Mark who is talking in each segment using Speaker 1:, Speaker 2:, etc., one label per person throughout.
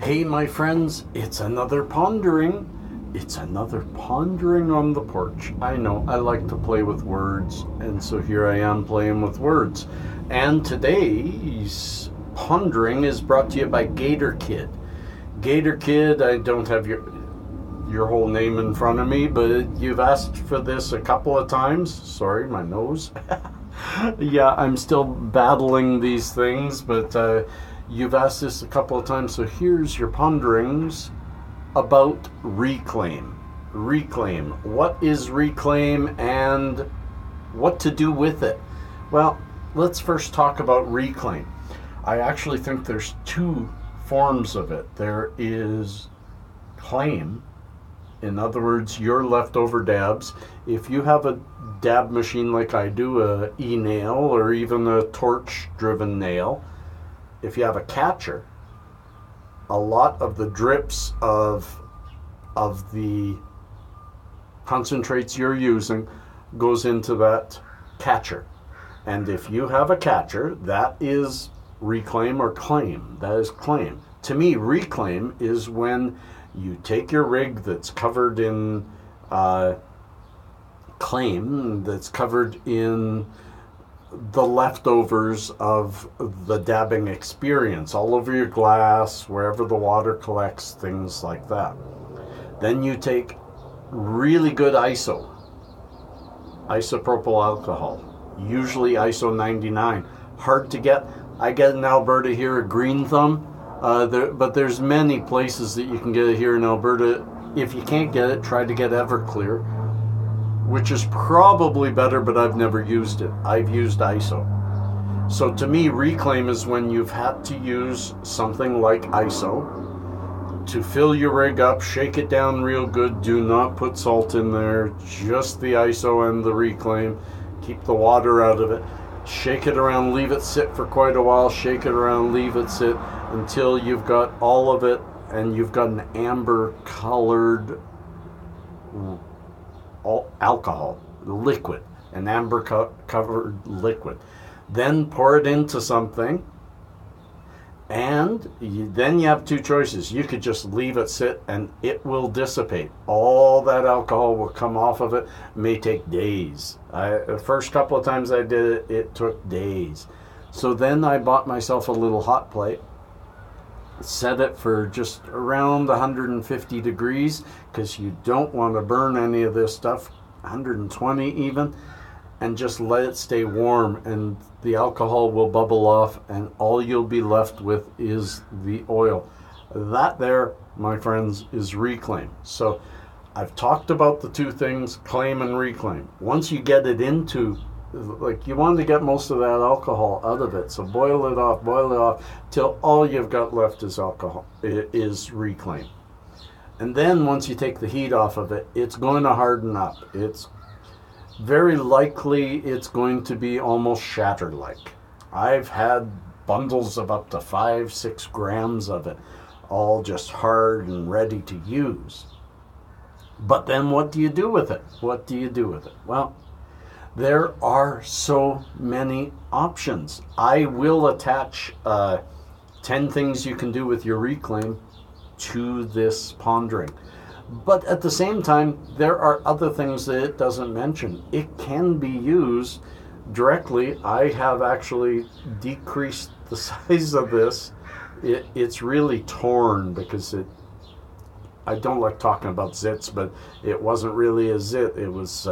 Speaker 1: Hey, my friends, it's another pondering. It's another pondering on the porch. I know, I like to play with words, and so here I am playing with words. And today's pondering is brought to you by Gator Kid. Gator Kid, I don't have your whole name in front of me, but you've asked for this a couple of times. Sorry, my nose. Yeah, I'm still battling these things, but you've asked this a couple of times, so here's your ponderings about reclaim. Reclaim. What is reclaim and what to do with it? Well, let's first talk about reclaim. I actually think there's two forms of it. There is claim. In other words, your leftover dabs. If you have a dab machine like I do, a e-nail or even a torch-driven nail, if you have a catcher, a lot of the drips of the concentrates you're using goes into that catcher. And if you have a catcher, that is reclaim or claim. That is claim. To me, reclaim is when you take your rig that's covered in claim, that's covered in the leftovers of the dabbing experience, all over your glass, wherever the water collects, things like that. Then you take really good isopropyl alcohol, usually ISO 99. Hard to get. I get in Alberta here a Green Thumb, but there's many places that you can get it here in Alberta. If you can't get it, try to get Everclear, which is probably better, but I've never used it. I've used ISO. So to me, reclaim is when you've had to use something like ISO to fill your rig up, shake it down real good. Do not put salt in there, just the ISO and the reclaim. Keep the water out of it. Shake it around, leave it sit for quite a while, shake it around, leave it sit until you've got all of it and you've got an amber colored alcohol, liquid, an amber covered liquid. Then pour it into something, and then you have two choices. You could just leave it sit and it will dissipate. All that alcohol will come off of it. It may take days. The first couple of times I did it, it took days. So then I bought myself a little hot plate, set it for just around 150 degrees because you don't want to burn any of this stuff, 120 even, and just let it stay warm, and the alcohol will bubble off and all you'll be left with is the oil. That there, my friends, is reclaim. So I've talked about the two things, claim and reclaim. Once you get it into, like, you want to get most of that alcohol out of it, so boil it off till all you've got left is alcohol, is reclaim. And then once you take the heat off of it, it's going to harden up. It's very likely it's going to be almost shatter-like. I've had bundles of up to 5-6 grams of it, all just hard and ready to use. But then what do you do with it? What do you do with it? Well, there are so many options. I will attach 10 things you can do with your reclaim to this pondering. But at the same time, there are other things that it doesn't mention. It can be used directly. I have actually decreased the size of this. It's really torn because I don't like talking about zits, but it wasn't really a zit. It was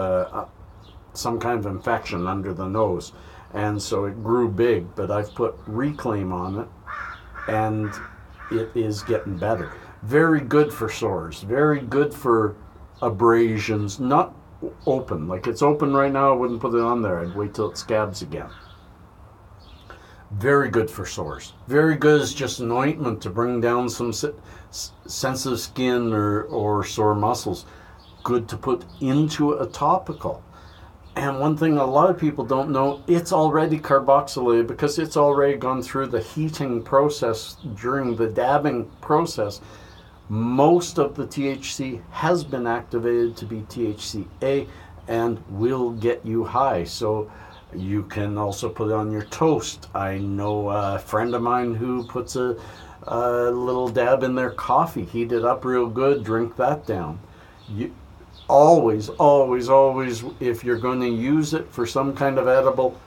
Speaker 1: some kind of infection under the nose. And so it grew big, but I've put reclaim on it and it is getting better. Very good for sores, very good for abrasions, not open. Like it's open right now, I wouldn't put it on there. I'd wait till it scabs again. Very good for sores. Very good as just an ointment to bring down some sensitive skin or sore muscles. Good to put into a topical. And one thing a lot of people don't know, it's already carboxylated because it's already gone through the heating process during the dabbing process. Most of the THC has been activated to be THCA and will get you high. So You can also put it on your toast. I know a friend of mine who puts a a little dab in their coffee, heat it up real good, drink that down. You always, always, always, if you're going to use it for some kind of edible,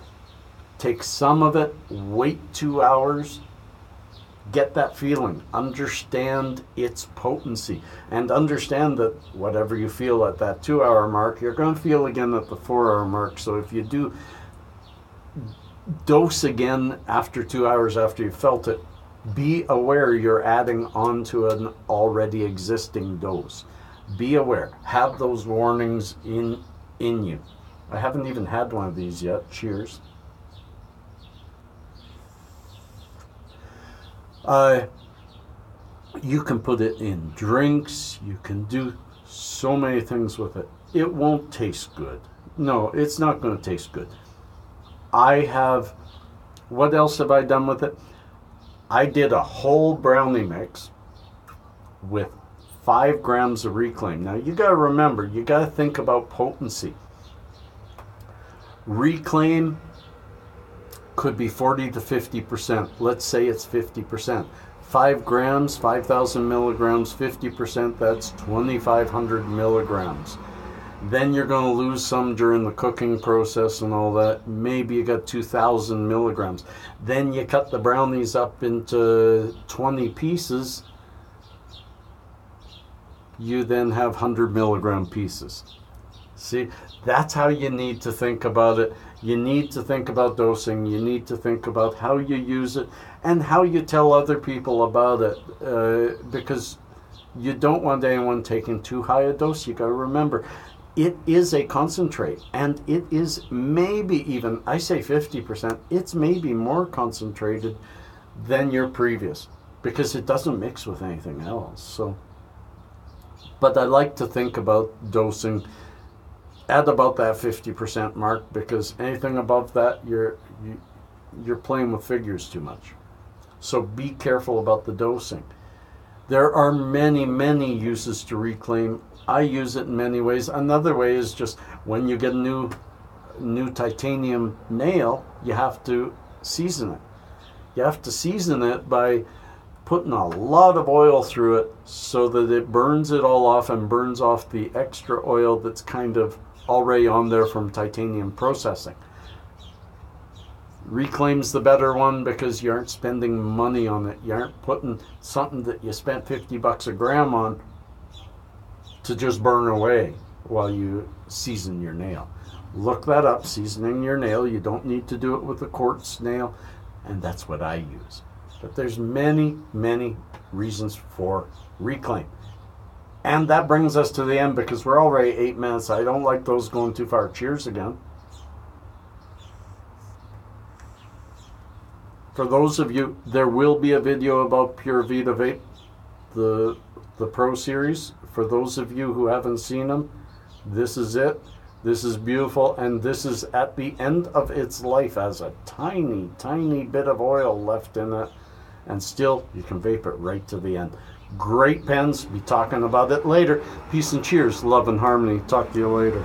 Speaker 1: take some of it, wait 2 hours, get that feeling, understand its potency, and understand that whatever you feel at that 2 hour mark, you're going to feel again at the 4 hour mark. So if you do dose again after 2 hours after you felt it, be aware you're adding on to an already existing dose. Be aware. Have those warnings in you. I haven't even had one of these yet. Cheers. You can put it in drinks. You can do so many things with it. It won't taste good. No, it's not going to taste good. What else have I done with it? I did a whole brownie mix with 5 grams of Reclaim. Now you got to remember, you got to think about potency. Reclaim could be 40 to 50%. Let's say it's 50%. 5 grams, 5,000 milligrams, 50%, that's 2,500 milligrams. Then you're going to lose some during the cooking process and all that. Maybe you got 2,000 milligrams. Then you cut the brownies up into 20 pieces. You then have 100 milligram pieces. See, that's how you need to think about it. You need to think about dosing. You need to think about how you use it and how you tell other people about it, because you don't want anyone taking too high a dose. You got to remember, it is a concentrate, and it is maybe even, I say 50%, it's maybe more concentrated than your previous, because it doesn't mix with anything else. So, but I like to think about dosing at about that 50% mark, because anything above that, you're playing with figures too much. So be careful about the dosing. There are many, many uses to Reclaim. I use it in many ways. Another way is just when you get a new titanium nail, you have to season it. You have to season it by putting a lot of oil through it so that it burns it all off and burns off the extra oil that's kind of already on there from titanium processing. Reclaim's the better one because you aren't spending money on it. You aren't putting something that you spent $50 a gram on to just burn away while you season your nail. Look that up, seasoning your nail. You don't need to do it with a quartz nail, and that's what I use. But there's many, many reasons for Reclaim. And that brings us to the end because we're already 8 minutes. I don't like those going too far. Cheers again. For those of you, there will be a video about Pure Vita Vape, the Pro Series. For those of you who haven't seen them, this is it. This is beautiful, and this is at the end of its life as a tiny, tiny bit of oil left in it, and still you can vape it right to the end. Great pens. Be talking about it later. Peace and cheers. Love and harmony. Talk to you later.